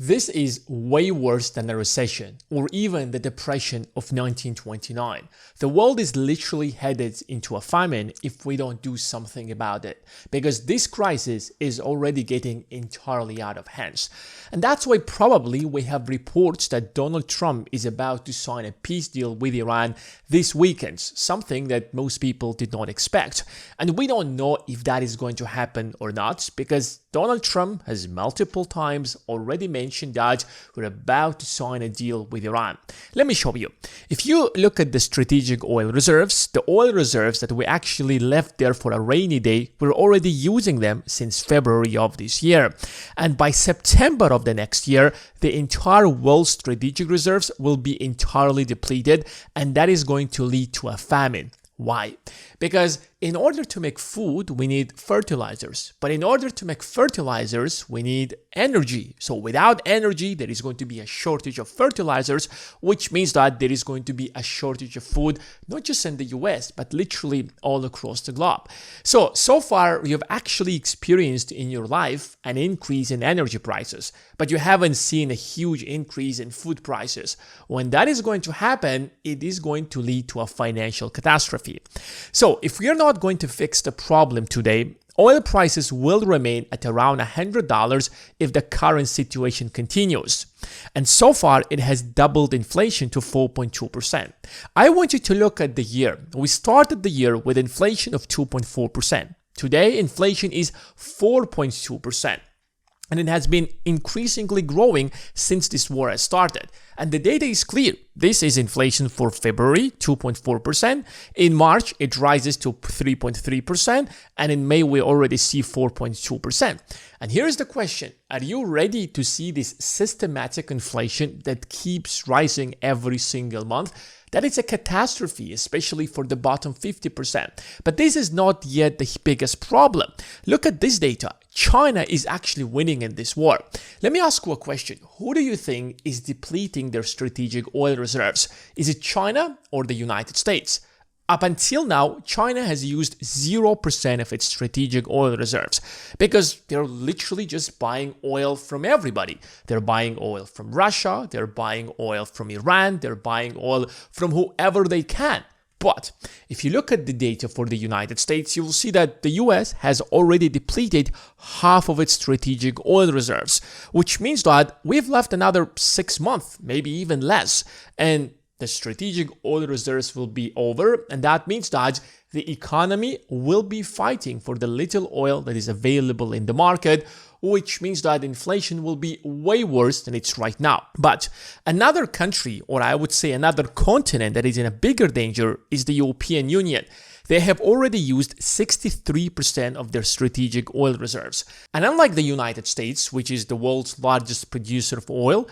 This is way worse than a recession or even the depression of 1929. The world is literally headed into a famine if we don't do something about it, because this crisis is already getting entirely out of hands. And that's why probably we have reports that Donald Trump is about to sign a peace deal with Iran this weekend, something that most people did not expect. And we don't know if that is going to happen or not, because Donald Trump has multiple times already mentioned that we're about to sign a deal with Iran. Let me show you. If you look at the strategic oil reserves, the oil reserves that we actually left there for a rainy day, we're already using them since February of this year. And by September of the next year, the entire world's strategic reserves will be entirely depleted, and that is going to lead to a famine. Why? Because in order to make food, we need fertilizers. But in order to make fertilizers, we need energy. So without energy, there is going to be a shortage of fertilizers, which means that there is going to be a shortage of food, not just in the US, but literally all across the globe. So far, you've actually experienced in your life an increase in energy prices, but you haven't seen a huge increase in food prices. When that is going to happen, it is going to lead to a financial catastrophe. So if we are not going to fix the problem today, oil prices will remain at around $100 if the current situation continues. And so far, it has doubled inflation to 4.2%. I want you to look at the year. We started the year with inflation of 2.4%. Today, inflation is 4.2%. And it has been increasingly growing since this war has started. And the data is clear. This is inflation for February, 2.4%. In March, it rises to 3.3%. And in May, we already see 4.2%. And here's the question. Are you ready to see this systematic inflation that keeps rising every single month? That is a catastrophe, especially for the bottom 50%. But this is not yet the biggest problem. Look at this data. China is actually winning in this war. Let me ask you a question. Who do you think is depleting their strategic oil reserves? Is it China or the United States? Up until now, China has used 0% of its strategic oil reserves because they're literally just buying oil from everybody. They're buying oil from Russia, they're buying oil from Iran, they're buying oil from whoever they can. But if you look at the data for the United States, you will see that the US has already depleted half of its strategic oil reserves, which means that we've left another 6 months, maybe even less. And the strategic oil reserves will be over, and that means that the economy will be fighting for the little oil that is available in the market, which means that inflation will be way worse than it's right now. But another country, or I would say another continent that is in a bigger danger is the European Union. They have already used 63% of their strategic oil reserves. And unlike the United States, which is the world's largest producer of oil,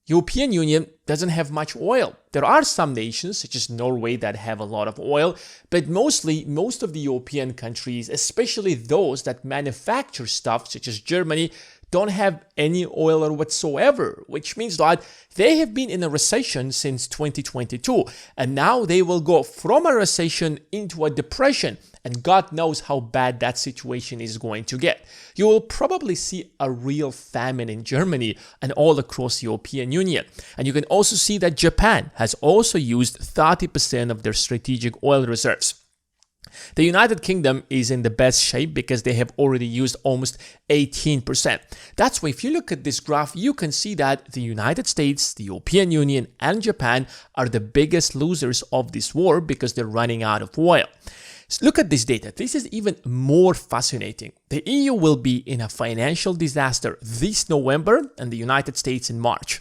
European Union doesn't have much oil. There are some nations, such as Norway, that have a lot of oil, but most of the European countries, especially those that manufacture stuff, such as Germany, don't have any oil or whatsoever, which means that they have been in a recession since 2022, and now they will go from a recession into a depression, and God knows how bad that situation is going to get. You will probably see a real famine in Germany and all across the European Union. And you can also see that Japan has also used 30% of their strategic oil reserves. The United Kingdom is in the best shape because they have already used almost 18%. That's why if you look at this graph, you can see that the United States, the European Union, and Japan are the biggest losers of this war because they're running out of oil. So look at this data. This is even more fascinating. The EU will be in a financial disaster this November and the United States in March.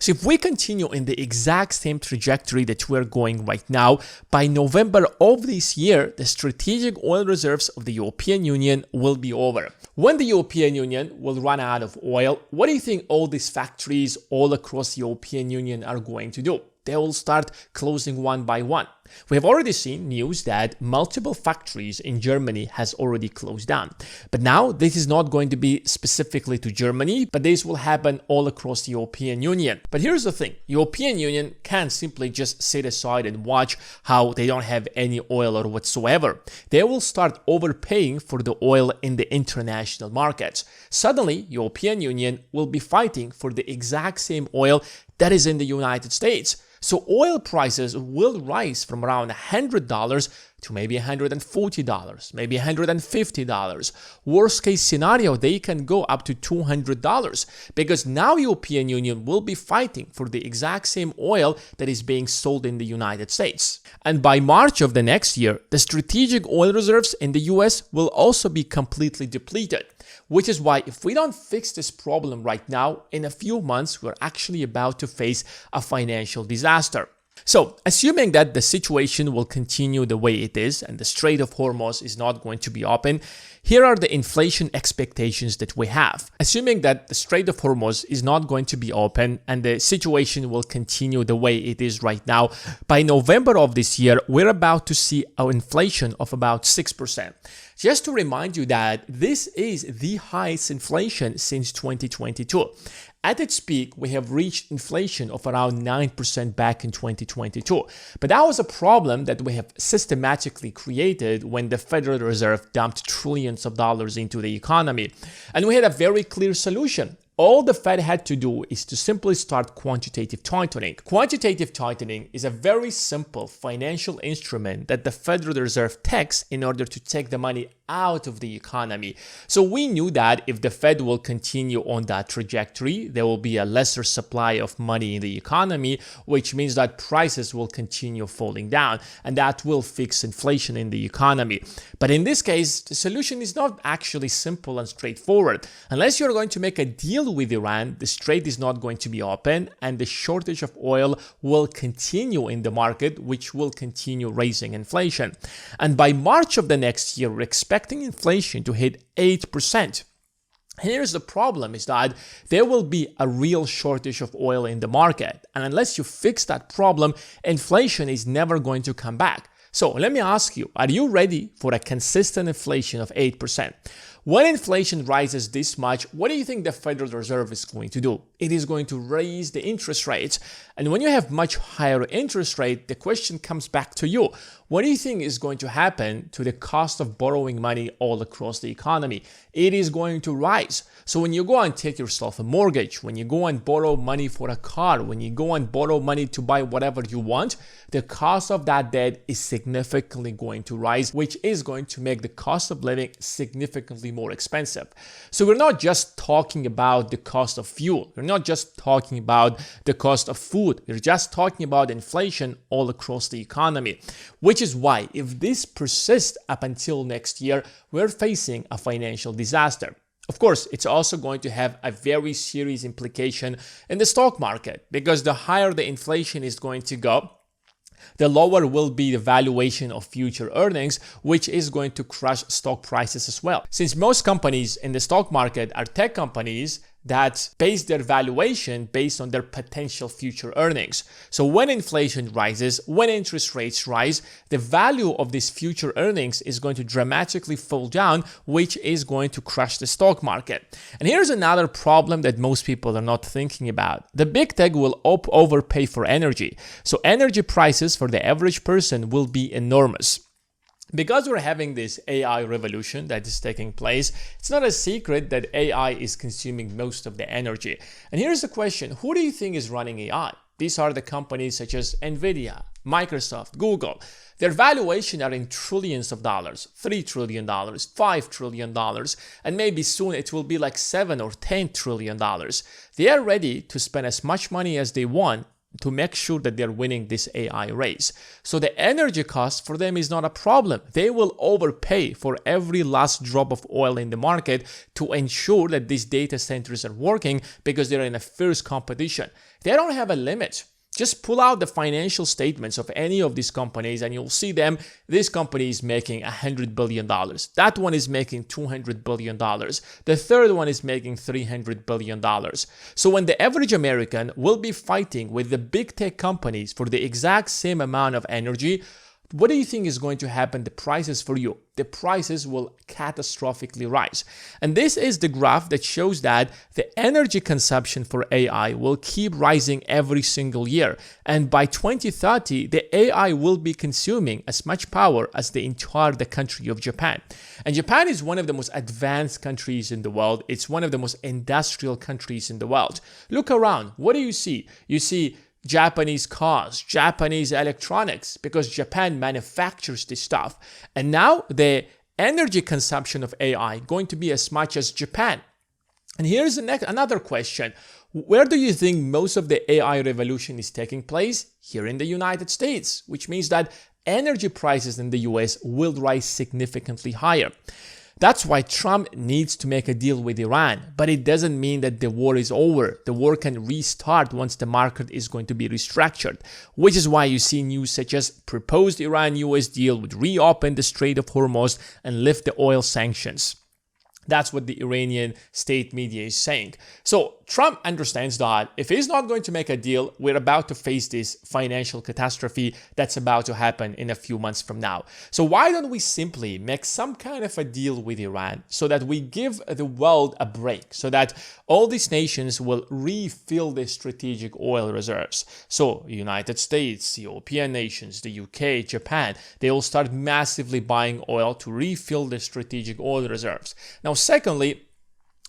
So if we continue in the exact same trajectory that we're going right now, by November of this year, the strategic oil reserves of the European Union will be over. When the European Union will run out of oil, what do you think all these factories all across the European Union are going to do? they will start closing one by one. We have already seen news that multiple factories in Germany has already closed down. But now this is not going to be specifically to Germany, but this will happen all across the European Union. But here's the thing, European Union can't simply just sit aside and watch how they don't have any oil or whatsoever. They will start overpaying for the oil in the international markets. Suddenly, European Union will be fighting for the exact same oil that is in the United States. So oil prices will rise from around $100 to maybe $140, maybe $150. Worst case scenario, they can go up to $200 because now European Union will be fighting for the exact same oil that is being sold in the United States. And by March of the next year, the strategic oil reserves in the US will also be completely depleted. Which is why if we don't fix this problem right now, in a few months, we're actually about to face a financial disaster. So, assuming that the situation will continue the way it is and the Strait of Hormuz is not going to be open, here are the inflation expectations that we have. Assuming that the Strait of Hormuz is not going to be open and the situation will continue the way it is right now, by November of this year, we're about to see an inflation of about 6%. Just to remind you that this is the highest inflation since 2022. At its peak, we have reached inflation of around 9% back in 2022. But that was a problem that we have systematically created when the Federal Reserve dumped trillions of dollars into the economy. And we had a very clear solution. All the Fed had to do is to simply start quantitative tightening. Quantitative tightening is a very simple financial instrument that the Federal Reserve takes in order to take the money out of the economy. So we knew that if the Fed will continue on that trajectory, there will be a lesser supply of money in the economy, which means that prices will continue falling down, and that will fix inflation in the economy. But in this case, the solution is not actually simple and straightforward. Unless you're going to make a deal with Iran, the strait is not going to be open, and the shortage of oil will continue in the market, which will continue raising inflation. And by March of the next year, we're expecting inflation to hit 8%. Here's the problem is that there will be a real shortage of oil in the market. And unless you fix that problem, inflation is never going to come back. So let me ask you, are you ready for a consistent inflation of 8%? When inflation rises this much, what do you think the Federal Reserve is going to do? It is going to raise the interest rates. And when you have much higher interest rate, the question comes back to you. What do you think is going to happen to the cost of borrowing money all across the economy? It is going to rise. So when you go and take yourself a mortgage, when you go and borrow money for a car, when you go and borrow money to buy whatever you want, the cost of that debt is significantly going to rise, which is going to make the cost of living significantly more expensive. So we're not just talking about the cost of fuel. We're not just talking about the cost of food. We're just talking about inflation all across the economy, which is why if this persists up until next year, we're facing a financial disaster. Of course, it's also going to have a very serious implication in the stock market because the higher the inflation is going to go, the lower will be the valuation of future earnings, which is going to crush stock prices as well. Since most companies in the stock market are tech companies that base their valuation based on their potential future earnings. So when inflation rises, when interest rates rise, the value of these future earnings is going to dramatically fall down, which is going to crush the stock market. And here's another problem that most people are not thinking about. The big tech will overpay for energy. So energy prices for the average person will be enormous. Because we're having this AI revolution that is taking place, it's not a secret that AI is consuming most of the energy. And here's the question, who do you think is running AI? These are the companies such as Nvidia, Microsoft, Google. Their valuation are in trillions of dollars, $3 trillion, $5 trillion, and maybe soon it will be like $7 or $10 trillion. They are ready to spend as much money as they want to make sure that they're winning this AI race. So the energy cost for them is not a problem. They will overpay for every last drop of oil in the market to ensure that these data centers are working because they're in a fierce competition. They don't have a limit. Just pull out the financial statements of any of these companies and you'll see them. This company is making $100 billion. That one is making $200 billion. The third one is making $300 billion. So when the average American will be fighting with the big tech companies for the exact same amount of energy, what do you think is going to happen? The prices for you, the prices will catastrophically rise. And this is the graph that shows that the energy consumption for AI will keep rising every single year. And by 2030, the AI will be consuming as much power as the entire country of Japan. And Japan is one of the most advanced countries in the world. It's one of the most industrial countries in the world. Look around. What do you see? You see Japanese cars, Japanese electronics, because Japan manufactures this stuff. And now the energy consumption of AI going to be as much as Japan. And here's another question. Where do you think most of the AI revolution is taking place? Here in the United States, which means that energy prices in the US will rise significantly higher. That's why Trump needs to make a deal with Iran, but it doesn't mean that the war is over. The war can restart once the market is going to be restructured, which is why you see news such as proposed Iran-US deal would reopen the Strait of Hormuz and lift the oil sanctions. That's what the Iranian state media is saying. So Trump understands that if he's not going to make a deal, we're about to face this financial catastrophe that's about to happen in a few months from now. So why don't we simply make some kind of a deal with Iran so that we give the world a break, so that all these nations will refill their strategic oil reserves. So United States, European nations, the UK, Japan, they all start massively buying oil to refill their strategic oil reserves. Now, secondly,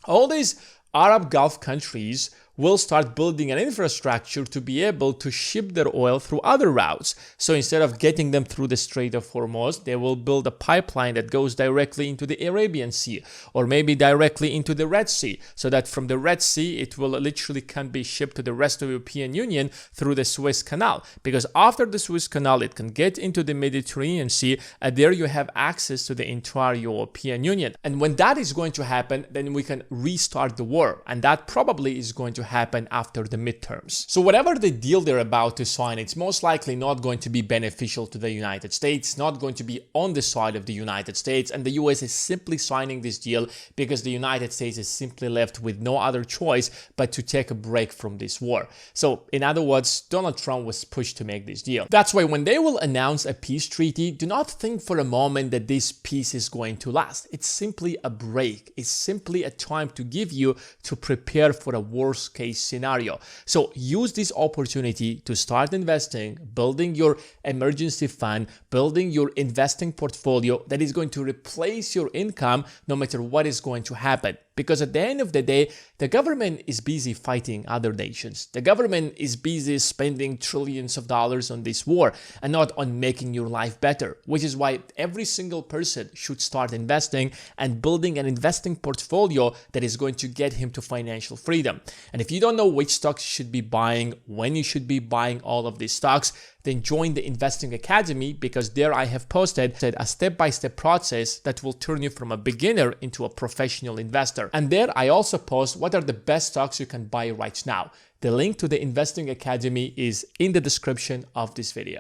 all these Arab Gulf countries will start building an infrastructure to be able to ship their oil through other routes. So instead of getting them through the Strait of Hormuz, they will build a pipeline that goes directly into the Arabian Sea, or maybe directly into the Red Sea, so that from the Red Sea, it will literally can be shipped to the rest of the European Union through the Suez Canal. Because after the Suez Canal, it can get into the Mediterranean Sea, and there you have access to the entire European Union. And when that is going to happen, then we can restart the war. And that probably is going to happen after the midterms. So whatever the deal they're about to sign, it's most likely not going to be beneficial to the United States, not going to be on the side of the United States, and the US is simply signing this deal because the United States is simply left with no other choice but to take a break from this war. So in other words, Donald Trump was pushed to make this deal. That's why when they will announce a peace treaty, do not think for a moment that this peace is going to last. It's simply a break. It's simply a time to give you to prepare for a worst case scenario. So use this opportunity to start investing, building your emergency fund, building your investing portfolio that is going to replace your income no matter what is going to happen. Because at the end of the day, the government is busy fighting other nations. The government is busy spending trillions of dollars on this war and not on making your life better, which is why every single person should start investing and building an investing portfolio that is going to get him to financial freedom. And if you don't know which stocks you should be buying, when you should be buying all of these stocks, then join the Investing Academy, because there I have posted a step-by-step process that will turn you from a beginner into a professional investor. And there I also post what are the best stocks you can buy right now. The link to the Investing Academy is in the description of this video.